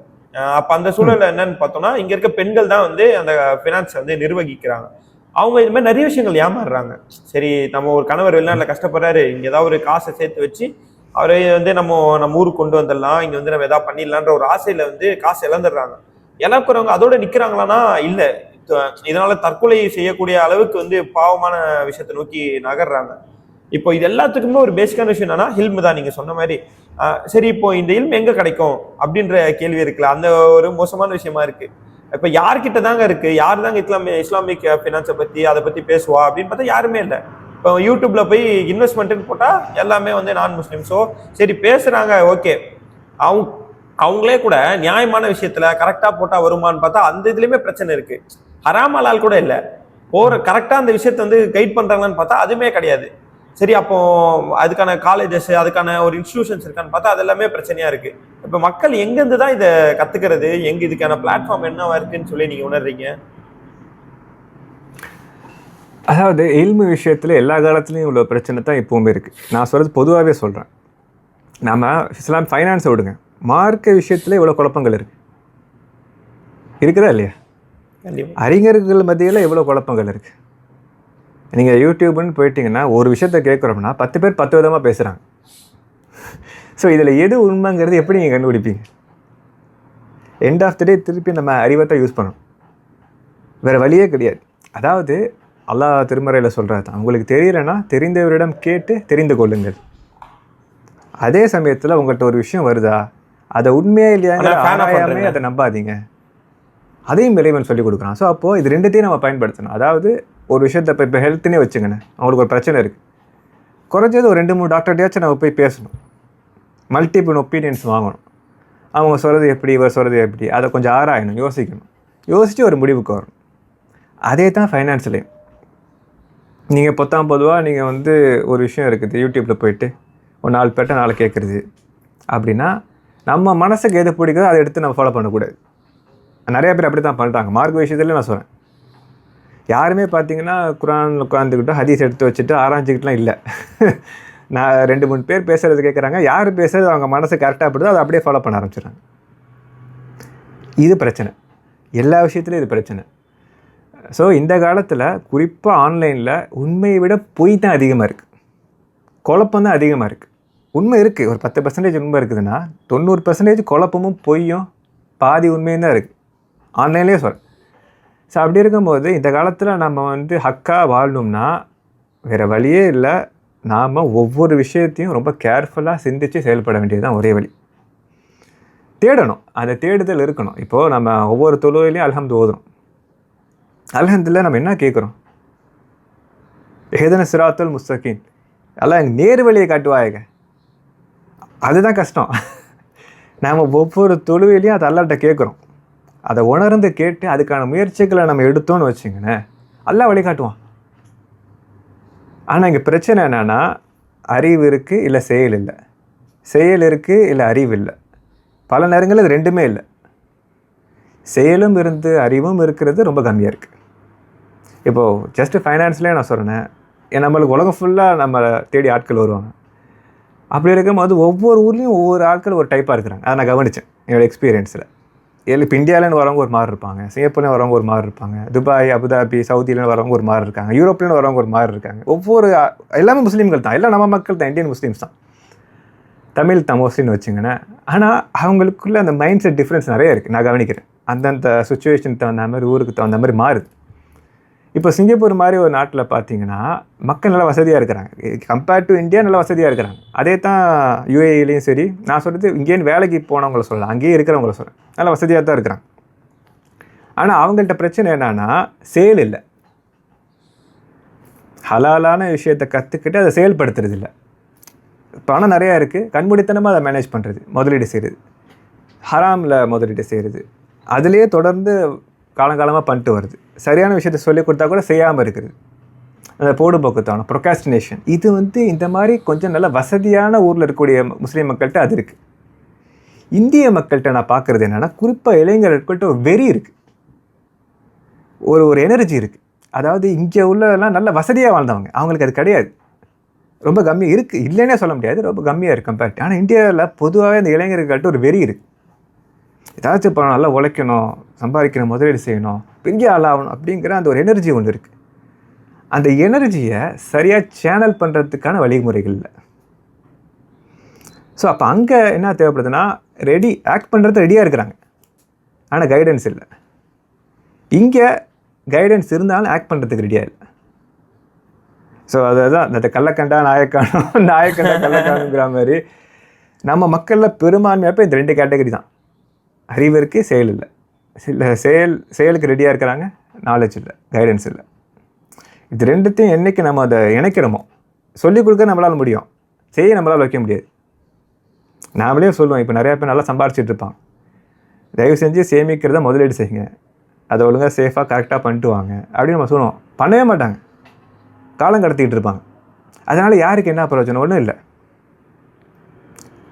அப்போ அந்த சூழலில் என்னன்னு பார்த்தோம்னா, இங்கே இருக்க பெண்கள் தான் வந்து அந்த ஃபினான்ஸ் வந்து நிர்வகிக்கிறாங்க. அவங்க இது மாதிரி நிறைய விஷயங்கள் ஏமாறுறாங்க. சரி, நம்ம ஒரு கணவர் வெளிநாட்டில் கஷ்டப்படுறாரு, இங்கே ஏதாவது ஒரு காசை சேர்த்து வச்சு அவரை வந்து நம்ம ஊருக்கு கொண்டு வந்துடலாம், இங்கே வந்து நம்ம எதாவது பண்ணிடலான்ற ஒரு ஆசையில் வந்து காசு இழந்துடுறாங்க. இழக்கிறவங்க அதோட நிற்கிறாங்களான்னா இல்லை, இதனால தற்கொலை செய்யக்கூடிய அளவுக்கு வந்து பாவமான விஷயத்தை நோக்கி நகர்றாங்க. இப்போ இது எல்லாத்துக்குமே ஒரு பேசிக்கான விஷயம் என்னன்னா ஹில்ம் தான். நீங்கள் சொன்ன மாதிரி சரி, இப்போ இந்த ஹில்ம் எங்கே கிடைக்கும் அப்படின்ற கேள்வி இருக்குல்ல, அந்த ஒரு மோசமான விஷயமா இருக்கு. இப்போ யார்கிட்ட தாங்க இருக்கு, யார் தாங்க இஸ்லாமிக் ஃபினான்ஸை பற்றி அதை பற்றி பேசுவா அப்படின்னு பார்த்தா யாருமே இல்லை. இப்போ யூடியூப்ல போய் இன்வெஸ்ட்மெண்ட்டுன்னு போட்டால் எல்லாமே வந்து நான் முஸ்லீம்ஸோ சரி பேசுகிறாங்க, ஓகே. அவங்களே கூட நியாயமான விஷயத்தில் கரெக்டாக போட்டால் வருமானு பார்த்தா அந்த இதுலேயுமே பிரச்சனை இருக்குது. ஹராம் ஹலால் கூட இல்லை, கரெக்டாக அந்த விஷயத்தை வந்து கைட் பண்ணுறாங்கன்னு பார்த்தா அதுவுமே கிடையாது. சரி, அப்போ அதுக்கான காலேஜஸ், அதுக்கான ஒரு இன்ஸ்டிடியூஷன்ஸ் இருக்கான்னு பார்த்தா அது எல்லாமே பிரச்சனையா இருக்கு. இப்ப மக்கள் எங்கிருந்து தான் இதை கத்துக்கிறது, எங்க இதுக்கான பிளாட்ஃபார்ம் என்னவா இருக்குன்னு சொல்லி நீங்க உணர்றீங்க? அதாவது இல்மு விஷயத்தில் எல்லா காலத்துலேயும் உள்ள பிரச்சனை தான் இப்போவுமே இருக்குது. நான் சொல்கிறது பொதுவாகவே சொல்கிறேன். நம்ம இஸ்லாம் ஃபைனான்ஸை விடுங்க, மார்க்க விஷயத்தில் இவ்வளோ குழப்பங்கள் இருக்குதா இல்லையா? அறிஞர்கள் மத்தியில் எவ்வளோ குழப்பங்கள் இருக்குது. நீங்கள் யூடியூப்னு போயிட்டீங்கன்னா ஒரு விஷயத்த கேட்குறோம்னா 10 பேர் 10 விதமாக பேசுகிறாங்க. ஸோ இதில் எது உண்மைங்கிறது எப்படி நீங்கள் கண்டுபிடிப்பீங்க? எண்ட் ஆஃப் த டே திருப்பி நம்ம அறிவை தான் யூஸ் பண்ணணும், வேறு வழியே கிடையாது. அதாவது அல்லாஹ் திருமறையில் சொல்கிறது தான், உங்களுக்கு தெரியலைன்னா தெரிந்தவரிடம் கேட்டு தெரிந்து கொள்ளுங்கள். அதே சமயத்தில் உங்கள்கிட்ட ஒரு விஷயம் வருதா, அதை உண்மையாக இல்லையாங்கிற ஆராயாமே அதை நம்பாதீங்க. அதையும் இறைவன் சொல்லிக் கொடுக்குறான். ஸோ அப்போது இது ரெண்டுத்தையும் நம்ம பயன்படுத்தணும். அதாவது ஒரு விஷயத்தை இப்போ ஹெல்த்துன்னே வச்சுங்கண்ணே, அவங்களுக்கு ஒரு பிரச்சனை இருக்குது, குறைஞ்சது ஒரு 2-3 டாக்டர்கிட்டயாச்சும் நம்ம போய் பேசணும், மல்டிபிள் ஒப்பீனியன்ஸ் வாங்கணும். அவங்க சொல்கிறது எப்படி, இவர் சொல்கிறது எப்படி, அதை கொஞ்சம் ஆராயணும், யோசிக்கணும், யோசித்து ஒரு முடிவுக்கு வரணும். அதே தான் ஃபைனான்ஸ்லேயும். நீங்கள் பொதுவாக நீங்கள் ஒரு விஷயம் இருக்குது, யூடியூப்பில் போயிட்டு ஒரு 4 பேர்ட்ட 4 கேட்குறது அப்படின்னா நம்ம மனசுக்கு எது பிடிக்குதோ அதை எடுத்து நம்ம ஃபாலோ பண்ணக்கூடாது. நிறைய பேர் அப்படி தான் பண்ணுறாங்க. மார்க் விஷயத்துலேயும் நான் சொல்கிறேன், யாருமே பார்த்தீங்கன்னா குரான் உட்காந்துக்கிட்டோ ஹதீஸ் எடுத்து வச்சுட்டு ஆராய்ச்சிக்கிட்டுலாம் இல்லை. நான் 2-3 பேர் பேசுகிறது கேட்குறாங்க, யார் பேசுகிறது அவங்க மனசு கரெக்டாக படுதோ அதை அப்படியே ஃபாலோ பண்ண ஆரம்பிச்சிடுறாங்க. இது பிரச்சனை, எல்லா விஷயத்துலையும் இது பிரச்சனை. ஸோ இந்த காலத்தில் குறிப்பாக ஆன்லைனில் உண்மையை விட பொய் தான் அதிகமாக இருக்குது, குழப்பம் தான் அதிகமாக இருக்குது. உண்மை இருக்குது, ஒரு 10% உண்மை இருக்குதுன்னா 90% குழப்பமும் பொய்யும் பாதி உண்மையும் தான் இருக்குது ஆன்லைன்லேயே சொல்கிறேன். ஸோ அப்படி இருக்கும்போது இந்த காலத்தில் நம்ம ஹக்காக வாழணும்னா வேறு வழியே இல்லை, நாம் ஒவ்வொரு விஷயத்தையும் ரொம்ப கேர்ஃபுல்லாக சிந்தித்து செயல்பட வேண்டியது தான் ஒரே வழி. தேடணும், அந்த தேடுதல் இருக்கணும். இப்போது நம்ம ஒவ்வொரு தொழுகையிலையும் அல்ஹம்து ஓதுறோம், அல்ஹம்துலில்லாஹ் நம்ம என்ன கேட்குறோம், இஹ்தின ஸிராத்தல் முஸ்தகீம், அல்லாஹ் எனக்கு நேர் வழியை காட்டுவாயங்க. அதுதான் கஷ்டம். நாம் ஒவ்வொரு தொழுகையிலையும் அதை அல்லாஹ்ட்ட கேட்குறோம், அதை உணர்ந்து கேட்டு அதுக்கான முயற்சிகளை நம்ம எடுத்தோன்னு வச்சுங்கண்ணே, அல்லாஹ் வழிகாட்டுவான். ஆனால் இங்கே பிரச்சனை என்னென்னா, அறிவு இருக்குது இல்லை செயல் இல்லை, செயல் இருக்குது இல்லை அறிவு இல்லை. பல நேரங்களில் இது ரெண்டுமே இல்லை. செயலும் இருந்து அறிவும் இருக்கிறது ரொம்ப கம்மியாக இருக்குது. இப்போது ஜஸ்ட்டு ஃபைனான்ஸ்லேயே நான் சொல்கிறேன், நம்மளுக்கு உலகம் ஃபுல்லாக நம்ம தேடி ஆட்கள் வருவாங்க. அப்படி இருக்கும்போது ஒவ்வொரு ஊர்லேயும் ஒவ்வொரு ஆட்கள் ஒரு டைப்பாக இருக்கிறாங்க. அதை நான் கவனித்தேன் என்னோடய எக்ஸ்பீரியன்ஸில். இப்போ இந்தியாவிலேருந்து வரவங்க ஒரு மாதிரி இருப்பாங்க, சிங்கப்பூர்லேருந்து வரவங்க ஒரு மாதிரி இருப்பாங்க, துபாய், அபுதாபி, சவுதியிலேருந்து வரவங்க ஒரு மாதிரி இருக்காங்க, யூரோப்லேருந்து வரவங்க ஒரு மாதிரி இருக்காங்க. எல்லாமே முஸ்லீம்கள் தான், எல்லாம் நம்ம மக்கள் தான், இந்தியன் முஸ்லீம்ஸ் தான், தமிழ் தான் மோஸ்ட்லின்னு வச்சுங்கண்ணே. ஆனால் அவங்களுக்குள்ள அந்த மைண்ட் செட் டிஃப்ரென்ஸ் நிறைய இருக்குது, நான் கவனிக்கிறேன். அந்தந்த சுச்சுவேஷனுக்கு தகுந்த மாதிரி, ஊருக்கு தகுந்த மாதிரி மாறுது. இப்போ சிங்கப்பூர் மாதிரி ஒரு நாட்டில் பார்த்தீங்கன்னா மக்கள் நல்லா வசதியாக இருக்கிறாங்க, கம்பேர்ட் டு இந்தியா நல்லா வசதியாக இருக்கிறாங்க. அதே தான் யூஏஇலையும் சரி. நான் சொல்கிறது இங்கேன்னு வேலைக்கு போனவங்கள சொல்லலாம், அங்கேயே இருக்கிறவங்கள சொல்கிறேன், நல்லா வசதியாக தான் இருக்கிறாங்க. ஆனால் அவங்கள்ட்ட பிரச்சனை என்னன்னா செயல் இல்லை. ஹலாலான விஷயத்தை கற்றுக்கிட்டு அதை செயல்படுத்துறது இல்லை. பணம் நிறையா இருக்குது, கண்மூடித்தனமாக அதை மேனேஜ் பண்ணுறது, முதலீடு செய்கிறது, ஹராமில் முதலீடு செய்கிறது, அதிலே தொடர்ந்து காலங்காலமாக பண்ணிட்டு வருது. சரியான விஷயத்தை சொல்லிக் கொடுத்தா கூட செய்யாமல் இருக்குது, அந்த போடுபோக்குத்தான ப்ரொகாஸ்டினேஷன். இது இந்த மாதிரி கொஞ்சம் நல்ல வசதியான ஊரில் இருக்கக்கூடிய முஸ்லீம் மக்கள்கிட்ட அது இருக்குது. இந்திய மக்கள்கிட்ட நான் பார்க்குறது என்னென்னா, குறிப்பாக இளைஞர்கள்கிட்ட ஒரு வெறி இருக்குது, ஒரு எனர்ஜி இருக்குது. அதாவது இங்கே உள்ளதெல்லாம் நல்ல வசதியாக வாழ்ந்தவங்க, அவங்களுக்கு அது கிடையாது, ரொம்ப கம்மியாக இருக்குது, இல்லைன்னே சொல்ல முடியாது, ரொம்ப கம்மியாக இருக்குது கம்பேர்ட். ஆனால் இந்தியாவில் பொதுவாகவே அந்த இளைஞர்கள்ட்ட ஒரு வெறி இருக்குது. ஏதாச்சும் இப்போ நல்லா உழைக்கணும், சம்பாதிக்கணும், முதலீடு செய்யணும், பெரிய ஆளாகணும் அப்படிங்கிற அந்த ஒரு எனர்ஜி ஒன்று இருக்குது. அந்த எனர்ஜியை சரியாக சேனல் பண்ணுறதுக்கான வழிமுறைகள் இல்லை. ஸோ அப்போ அங்கே என்ன தேவைப்படுதுன்னா, ஆக்ட் பண்ணுறது ரெடியாக இருக்கிறாங்க, ஆனால் கைடன்ஸ் இல்லை. இங்கே கைடன்ஸ் இருந்தாலும் ஆக்ட் பண்ணுறதுக்கு ரெடியாக இல்லை. ஸோ அதுதான் இந்த கள்ளக்கண்டா நாயக்கானோ, நாயக்கண்டா கள்ளக்கானுங்கிற மாதிரி நம்ம மக்களில் பெரும்பான்மையாக இப்போ இந்த 2 கேட்டகரி தான். அறிவு இருக்குது, செயல் இல்லை. செயலுக்கு ரெடியாக இருக்கிறாங்க, நாலேஜ் இல்லை, கைடன்ஸ் இல்லை. இது ரெண்டுத்தையும் என்றைக்கு நம்ம அதை இணைக்கிறோமோ, சொல்லிக் கொடுக்க நம்மளால் முடியும், செய்ய நம்மளால் வைக்க முடியாது. நாமளே சொல்லுவோம், இப்போ நிறையா பேர் நல்லா சம்பாரிச்சிட்டு இருப்பாங்க, தயவு செஞ்சு சேமிக்கிறத முதலீடு செய்யுங்க, அதை ஒழுங்காக சேஃபாக கரெக்டாக பண்ணிட்டு வாங்க அப்படின்னு நம்ம சொல்லுவோம். பண்ணவே மாட்டாங்க, காலம் கடத்திக்கிட்டு இருப்பாங்க. அதனால் யாருக்கு என்ன பிரயோஜனம்? ஒன்றும் இல்லை.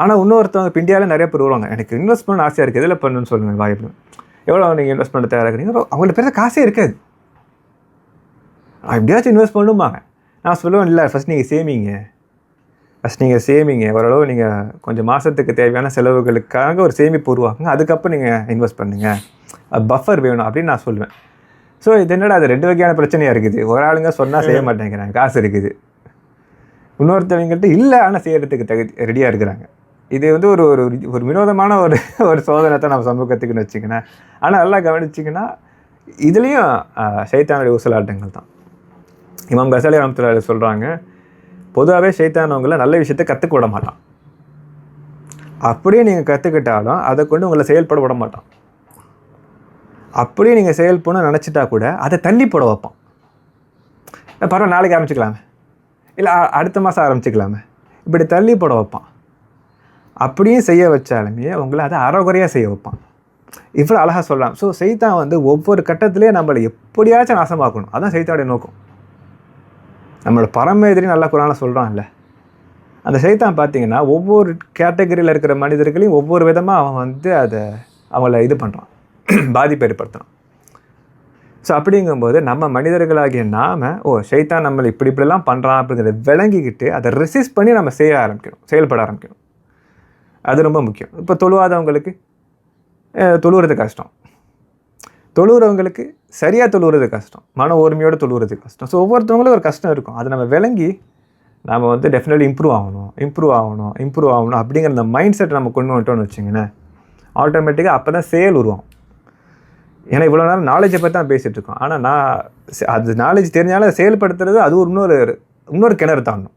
ஆனால் இன்னொருத்தவங்க இப்போ இந்தியாவில் நிறைய பேர் வருவாங்க, எனக்கு இன்வெஸ்ட் பண்ண ஆசையாக இருக்குது, எதில் பண்ணணும்னு சொல்லுங்கள் வாய்ப்பு, எவ்வளோ நீங்கள் இன்வெஸ்ட் பண்ண தயாராக இருக்கிறீங்க? அவங்கள்ட்ட பேச காசே இருக்காது. எப்படியாச்சும் இன்வெஸ்ட் பண்ணுவாங்க. நான் சொல்லுவேன், இல்லை ஃபஸ்ட் நீங்கள் சேமிங்க, ஓரளவு நீங்கள் கொஞ்சம் மாதத்துக்கு தேவையான செலவுகளுக்காக ஒரு சேமிப்பு உருவாக்குங்க, அதுக்கப்புறம் நீங்கள் இன்வெஸ்ட் பண்ணுங்கள், பஃபர் வேணும் அப்படின்னு நான் சொல்லுவேன். ஸோ இது என்னடா, அது 2 வகையான பிரச்சனையாக இருக்குது. ஒரு ஆளுங்க சொன்னால் செய்ய மாட்டேங்கிறாங்க, காசு இருக்குது. இன்னொருத்தவங்கள்ட்ட இல்லை, ஆனால் செய்கிறதுக்கு ரெடியாக இருக்கிறாங்க. இது வந்து ஒரு ஒரு வினோதமான ஒரு சோதனை தான் நம்ம சமூகத்துக்குன்னு வச்சுக்கினேன். ஆனால் நல்லா கவனிச்சிங்கன்னா இதுலேயும் ஷைத்தானுடைய ஊசலாட்டங்கள் தான். இமாம் கசாலி ரஹ்மத்துல்லாஹி சொல்கிறாங்க, பொதுவாகவே ஷைத்தான் அவங்கள நல்ல விஷயத்தை கற்றுக்க விட மாட்டான். அப்படியே நீங்கள் கற்றுக்கிட்டாலும் அதை கொண்டு உங்களை செயல்பட விட மாட்டான். அப்படியே நீங்கள் செயல்படணும்னு நினச்சிட்டா கூட அதை தள்ளி போட வைப்பான். பரவாயில்ல, நாளைக்கு ஆரம்பிச்சுக்கலாமே, இல்லை அடுத்த மாதம் ஆரம்பிச்சுக்கலாமே, இப்படி தள்ளி போட வைப்பான். அப்படியும் செய்ய வச்சாலுமே உங்களை அதை அறகுறையாக செய்ய வைப்பான். இவ்வளோ அழகாக சொல்லலாம். ஸோ சைத்தான் வந்து ஒவ்வொரு கட்டத்துலேயே நம்மளை எப்படியாச்சும் நாசமாக்கணும், அதுதான் சைத்தானுடைய நோக்கம். நம்மளோட பரம எதிரி நல்லா குரான்ல சொல்கிறான்ல, அந்த சைத்தான் பார்த்தீங்கன்னா ஒவ்வொரு கேட்டகரியில் இருக்கிற மனிதர்களையும் ஒவ்வொரு விதமாக அவன் வந்து அவங்கள இது பண்ணுறான், பாதிப்பை ஏற்படுத்துகிறான். ஸோ அப்படிங்கும்போது நம்ம மனிதர்களாகிய நாம் சைத்தான் நம்மளை இப்படிலாம் பண்ணுறான் அப்படிங்கிறத விளங்கிக்கிட்டு அதை ரெசிஸ்ட் பண்ணி நம்ம செயல்பட ஆரம்பிக்கணும். அது ரொம்ப முக்கியம். இப்போ தொழுவாதவங்களுக்கு தொழுவுறது கஷ்டம், தொழுகிறவங்களுக்கு சரியாக தொழுகிறது கஷ்டம், மன ஓர்மையோடு தொழுகிறது கஷ்டம். ஸோ ஒவ்வொருத்தவங்களும் ஒரு கஷ்டம் இருக்கும். அதை நம்ம விளங்கி நம்ம வந்து டெஃபினெட்லி இம்ப்ரூவ் ஆகணும் அப்படிங்கிற அந்த மைண்ட் செட் நம்ம கொண்டு வந்துட்டோம்னு வச்சுங்களேன், ஆட்டோமேட்டிக்காக அப்போ தான் செயல் உருவாகும். ஏன்னா இவ்வளோ நேரம் நாலேஜை பற்றி தான் பேசிகிட்டு இருக்கோம். ஆனால் அது நாலேஜ் தெரிஞ்சாலும் செயல்படுத்துறது அது இன்னொரு கிணறு தாண்டணும்.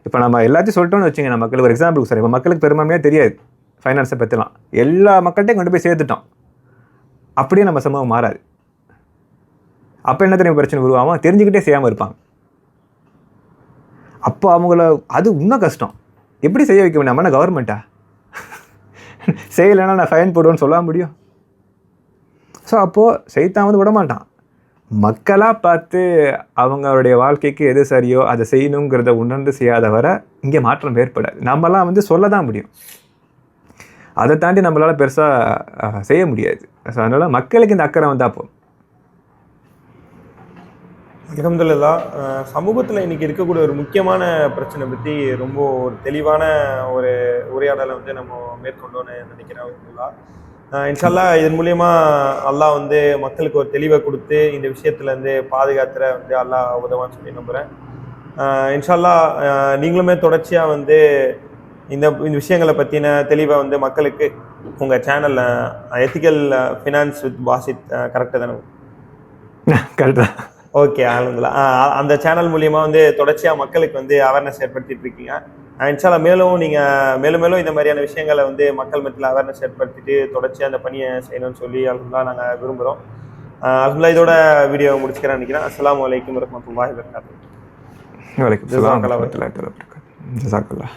இப்போ நம்ம எல்லாத்தையும் சொல்லிட்டோம்னு வச்சுங்க, நம்ம மக்களுக்கு ஒரு எக்ஸாம்பிளுக்கு சார், இப்போ மக்களுக்கு பெரும்பான்மையாக தெரியாது ஃபைனான்ஸை பற்றிலாம், எல்லா மக்கள்கிட்டையும் கொண்டு போய் சேர்த்துட்டோம், அப்படியே நம்ம சமூகம் மாறாது. அப்போ என்ன தெரியும் பிரச்சனை உருவாகும், தெரிஞ்சுக்கிட்டே செய்யாமல் இருப்பாங்க. அப்போ அவங்கள அது இன்னும் கஷ்டம். எப்படி செய்ய வைக்க முடியும்? நம்ம கவர்மெண்ட்டா செய்யலைன்னா நான் ஃபைன் போடுவேன்னு சொல்ல முடியும்? ஸோ அப்போது சைத்தான் வந்து விடமாட்டான். மக்களாக பார்த்து அவங்களுடைய வாழ்க்கைக்கு எது சரியோ அதை செய்யணுங்கிறத உணர்ந்து செய்யாத வரை இங்கே மாற்றம் ஏற்படாது. நம்மலாம் வந்து சொல்ல தான் முடியும், அதை தாண்டி நம்மளால் பெருசாக செய்ய முடியாது. ஸோ அதனால் மக்களுக்கு இந்த அக்கறை வந்தால் போதும். அல்ஹம்துலில்லாஹ். சமூகத்தில் இன்றைக்கி இருக்கக்கூடிய ஒரு முக்கியமான பிரச்சனை பற்றி ரொம்ப ஒரு தெளிவான ஒரு உரையாடலை வந்து நம்ம மேற்கொண்டோன்னு நினைக்கிறேன். இன்ஷால்லா இதன் மூலயமா அல்லாஹ் வந்து மக்களுக்கு ஒரு தெளிவை கொடுத்து இந்த விஷயத்துலேருந்து பாதுகாத்துற வந்து அல்லாஹ் உதவான்னு சொல்லி நம்புகிறேன். இன்ஷால்லா நீங்களுமே தொடர்ச்சியாக வந்து இந்த விஷயங்களை பற்றின தெளிவை வந்து மக்களுக்கு உங்கள் சேனலில் எத்திக்கல் ஃபினான்ஸ் வித் பாசித் கரெக்டாக தானே? கரெக்டாக. ஓகே, அல்ஹம்துலில்லாஹ். அந்த சேனல் மூலிமா வந்து தொடர்ச்சியாக மக்களுக்கு வந்து அவேர்னஸ் ஏற்படுத்திட்டு இருக்கீங்க. இன்ஷால்லா மேலும் நீங்கள் மேலும் இந்த மாதிரியான விஷயங்களை வந்து மக்கள் மத்தியில் அவேர்னஸ் ஏற்படுத்திட்டு தொடர்ச்சியாக அந்த பணியை செய்யணும்னு சொல்லி அல்ஹம்துலில்லாஹ் நாங்கள் விரும்புகிறோம். அல்ஹம்துலில்லாஹ் இதோட வீடியோவை முடிச்சுக்கிறேன்னு நினைக்கிறேன். அஸ்ஸலாமு அலைக்கும் வரஹ்மத்துல்லாஹி வபரகாத்துஹு. வலைக்கும் ஸலாம் வரஹ்மத்துல்லாஹி வபரகாத்துஹு. ஜஸாக்கல்லாஹ்.